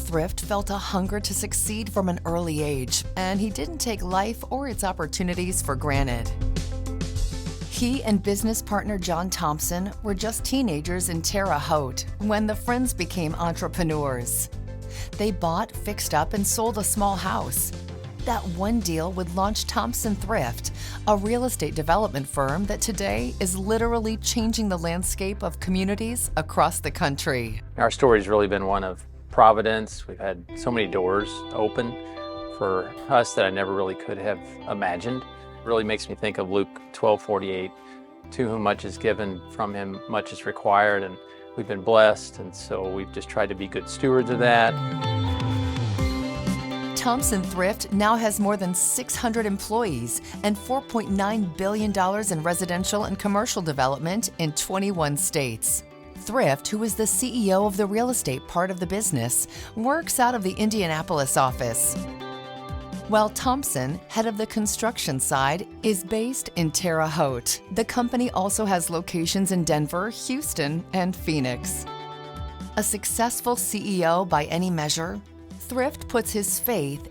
Thrift felt a hunger to succeed from an early age, and he didn't take life or its opportunities for granted. He and business partner John Thompson were just teenagers in Terre Haute when the friends became entrepreneurs. They bought, fixed up, and sold a small house. That one deal would launch Thompson Thrift, a real estate development firm that today is literally changing the landscape of communities across the country. Our story's really been one of providence. We've had so many doors open for us that I never really could have imagined. It really makes me think of Luke 12:48, to whom much is given, from him much is required, and we've been blessed, and so we've just tried to be good stewards of that. Thompson Thrift now has more than 600 employees and $4.9 billion in residential and commercial development in 21 states. Thrift, who is the CEO of the real estate part of the business, works out of the Indianapolis office, while Thompson, head of the construction side, is based in Terre Haute. The company also has locations in Denver, Houston, and Phoenix. A successful CEO by any measure, Thrift puts his faith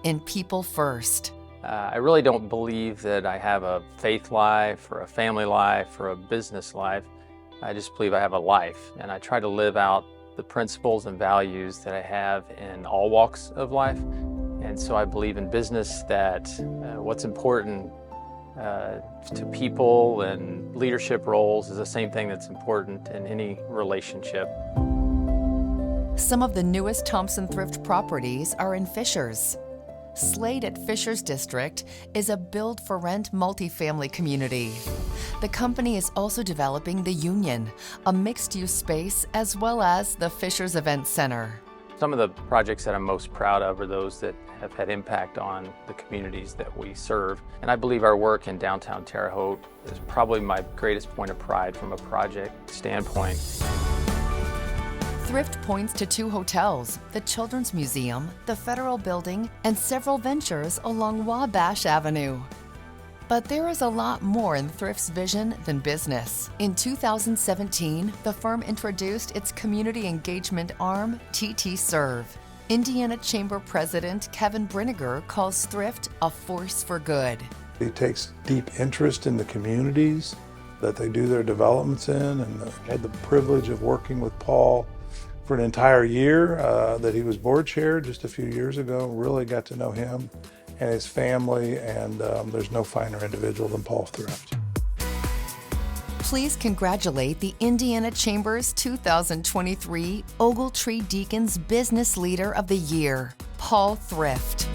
in people first. I really don't believe that I have a faith life or a family life or a business life. I just believe I have a life, and I try to live out the principles and values that I have in all walks of life. And so I believe in business that what's important to people and leadership roles is the same thing that's important in any relationship. Some of the newest Thompson Thrift properties are in Fishers. Slade at Fishers District is a build-for-rent multifamily community. The company is also developing the Union, a mixed-use space, as well as the Fishers Event Center. Some of the projects that I'm most proud of are those that have had impact on the communities that we serve. And I believe our work in downtown Terre Haute is probably my greatest point of pride from a project standpoint. Thrift points to 2 hotels, the Children's Museum, the Federal Building, and several ventures along Wabash Avenue. But there is a lot more in Thrift's vision than business. In 2017, the firm introduced its community engagement arm, TT Serve. Indiana Chamber President Kevin Brinegar calls Thrift a force for good. He takes deep interest in the communities that they do their developments in, and I had the privilege of working with Paul for an entire year that he was board chair just a few years ago. Really got to know him and his family, and there's no finer individual than Paul Thrift. Please congratulate the Indiana Chamber's 2023 Ogletree Deakins Business Leader of the Year, Paul Thrift.